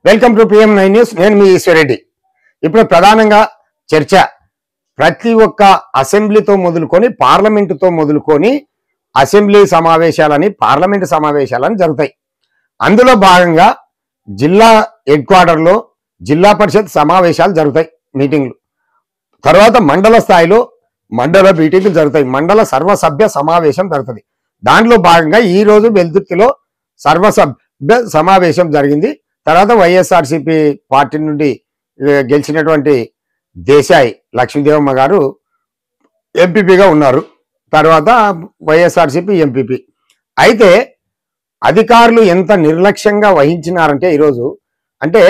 Welcome to PM9 news. నేను మీ ఈశ్వరెడ్డి. ఇప్పుడు ప్రధానంగా చర్చ ప్రతి ఒక్క అసెంబ్లీతో మొదలుకొని పార్లమెంటుతో మొదలుకొని అసెంబ్లీ సమావేశాలని పార్లమెంటు సమావేశాలని జరుగుతాయి. అందులో భాగంగా జిల్లా హెడ్ క్వార్టర్లో జిల్లా పరిషత్ సమావేశాలు జరుగుతాయి, మీటింగ్లు. తర్వాత మండల స్థాయిలో మండల మీటింగ్లు జరుగుతాయి, మండల సర్వసభ్య సమావేశం జరుగుతుంది. దాంట్లో భాగంగా ఈరోజు వెల్దుర్తిలో సర్వసభ్య సమావేశం జరిగింది. తర్వాత వైఎస్ఆర్సీపీ పార్టీ నుండి గెలిచినటువంటి దేశాయి లక్ష్మీదేవమ్మ గారు ఎంపీపీగా ఉన్నారు. తర్వాత వైఎస్ఆర్సీపీ ఎంపీపీ. అయితే అధికారులు ఎంత నిర్లక్ష్యంగా వహించినారంటే ఈరోజు అంటే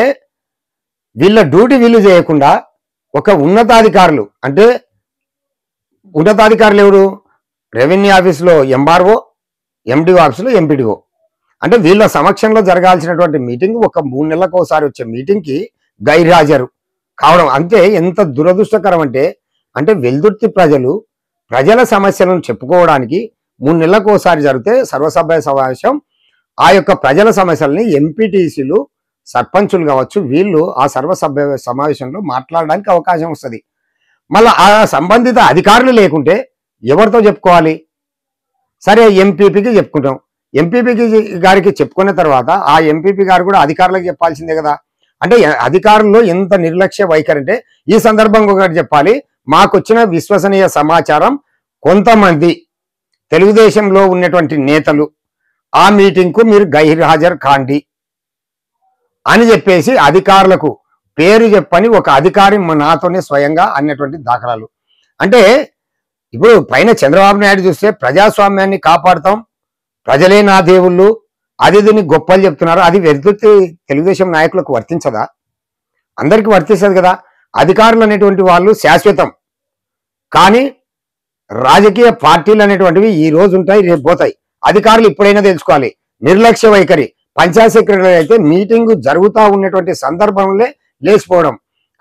వీళ్ళ డ్యూటీ వీళ్ళు చేయకుండా ఒక ఉన్నతాధికారులు అంటే ఉన్నతాధికారులు ఎవరు? రెవెన్యూ ఆఫీసులో ఎంఆర్ఓ, ఎండిఓ ఆఫీసులో ఎంపీడీఓ. అంటే వీళ్ళ సమక్షంలో జరగాల్సినటువంటి మీటింగ్ ఒక 3 నెలలకు ఒకసారి వచ్చే మీటింగ్కి గైర్హాజరు కావడం అంటే ఎంత దురదృష్టకరం అంటే వెల్దుర్తి ప్రజల సమస్యలను చెప్పుకోవడానికి 3 నెలలకు ఒకసారి జరిగితే సర్వసభ్య సమావేశం ఆ యొక్క ప్రజల సమస్యలని ఎంపీటీసీలు, సర్పంచులు కావచ్చు, వీళ్ళు ఆ సర్వసభ్య సమావేశంలో మాట్లాడడానికి అవకాశం వస్తుంది. మళ్ళీ ఆ సంబంధిత అధికారులు లేకుంటే ఎవరితో చెప్పుకోవాలి? సరే, ఎంపీపీకి చెప్పుకుంటాం. ఎంపీపీ గారికి చెప్పుకున్న తర్వాత ఆ ఎంపీపీ గారు కూడా అధికారులకు చెప్పాల్సిందే కదా. అంటే అధికారుల్లో ఎంత నిర్లక్ష్య వైఖరి అంటే ఈ సందర్భంగా ఒకటి చెప్పాలి. మాకొచ్చిన విశ్వసనీయ సమాచారం కొంతమంది తెలుగుదేశంలో ఉన్నటువంటి నేతలు ఆ మీటింగ్కు మీరు గైర్హాజరు కాండి అని చెప్పేసి అధికారులకు పేరు చెప్పని ఒక అధికారి నాతోనే స్వయంగా అన్నటువంటి దాఖలాలు. అంటే ఇప్పుడు పైన చంద్రబాబు నాయుడు చూస్తే ప్రజాస్వామ్యాన్ని కాపాడుతాం, ప్రజలే నా దేవుళ్ళు, అది దీన్ని గొప్పలు చెప్తున్నారు. అది వెల్దుర్తి తెలుగుదేశం నాయకులకు వర్తించదా? అందరికీ వర్తిస్తుంది కదా. అధికారులు అనేటువంటి వాళ్ళు శాశ్వతం, కానీ రాజకీయ పార్టీలు అనేటువంటివి ఈ రోజు ఉంటాయి, రేపు పోతాయి. అధికారులు ఇప్పుడైనా తెలుసుకోవాలి. నిర్లక్ష్య వైఖరి. పంచాయత్ సెక్రటరీ అయితే మీటింగ్ జరుగుతూ ఉన్నటువంటి సందర్భంలో లేచిపోవడం.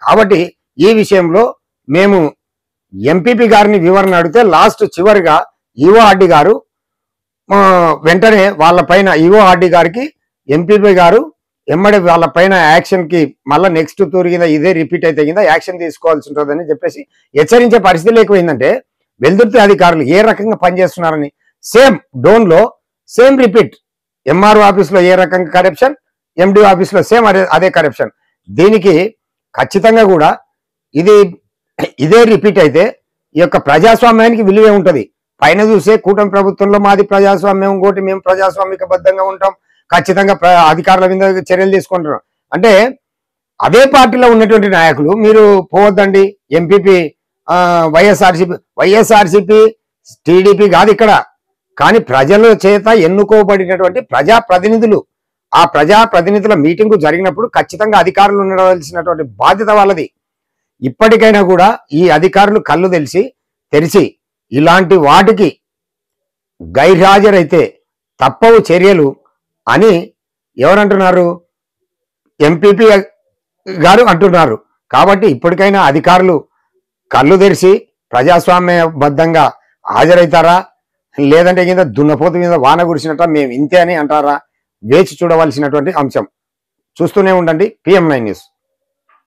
కాబట్టి ఈ విషయంలో మేము ఎంపీపీ గారిని వివరణ అడిగితే లాస్ట్ చివరిగా ఈఓఆర్డి గారు వెంటనే వాళ్ళ పైన ఈఓఆర్డి గారికి ఎంపీపీ గారు ఎమ్మడి వాళ్ళ పైన యాక్షన్ కి మళ్ళీ నెక్స్ట్ తూరు కింద ఇదే రిపీట్ అయితే కింద యాక్షన్ తీసుకోవాల్సి ఉంటుందని చెప్పేసి హెచ్చరించే పరిస్థితి లేకపోయిందంటే వెల్దుర్తి అధికారులు ఏ రకంగా పనిచేస్తున్నారని. సేమ్ డోన్ లో సేమ్ రిపీట్. ఎంఆర్ఓ ఆఫీస్లో ఏ రకంగా కరప్షన్, ఎండిఓ ఆఫీస్లో సేమ్ అదే కరప్షన్. దీనికి ఖచ్చితంగా కూడా ఇదే రిపీట్ అయితే ఈ యొక్క ప్రజాస్వామ్యానికి విలువే ఉంటుంది. పైన చూసే కూటమి ప్రభుత్వంలో మాది ప్రజాస్వామ్యం, ఇంకోటి మేము ప్రజాస్వామిక బద్ధంగా ఉంటాం, ఖచ్చితంగా అధికారుల మీద చర్యలు తీసుకుంటున్నాం అంటే అదే పార్టీలో ఉన్నటువంటి నాయకులు మీరు పోవద్దండి. ఎంపీపీ వైఎస్ఆర్సీపీ టీడీపీ కాదు ఇక్కడ, కానీ ప్రజల చేత ఎన్నుకోబడినటువంటి ప్రజాప్రతినిధులు. ఆ ప్రజాప్రతినిధుల మీటింగు జరిగినప్పుడు ఖచ్చితంగా అధికారులు ఉండవలసినటువంటి బాధ్యత వాళ్ళది. ఇప్పటికైనా కూడా ఈ అధికారులు కళ్ళు తెరిచి ఇలాంటి వాటికి గైర్హాజరైతే తప్పవు చర్యలు అని ఎవరంటున్నారు? ఎంపీపీ గారు అంటున్నారు. కాబట్టి ఇప్పటికైనా అధికారులు కళ్ళు తెరిచి ప్రజాస్వామ్యబద్ధంగా హాజరవుతారా, లేదంటే కింద దున్నపోతు మీద వాన కురిసినట్ట మేము ఇంతే అని అంటారా? వేచి చూడవలసినటువంటి అంశం. చూస్తూనే ఉండండి PM9 న్యూస్.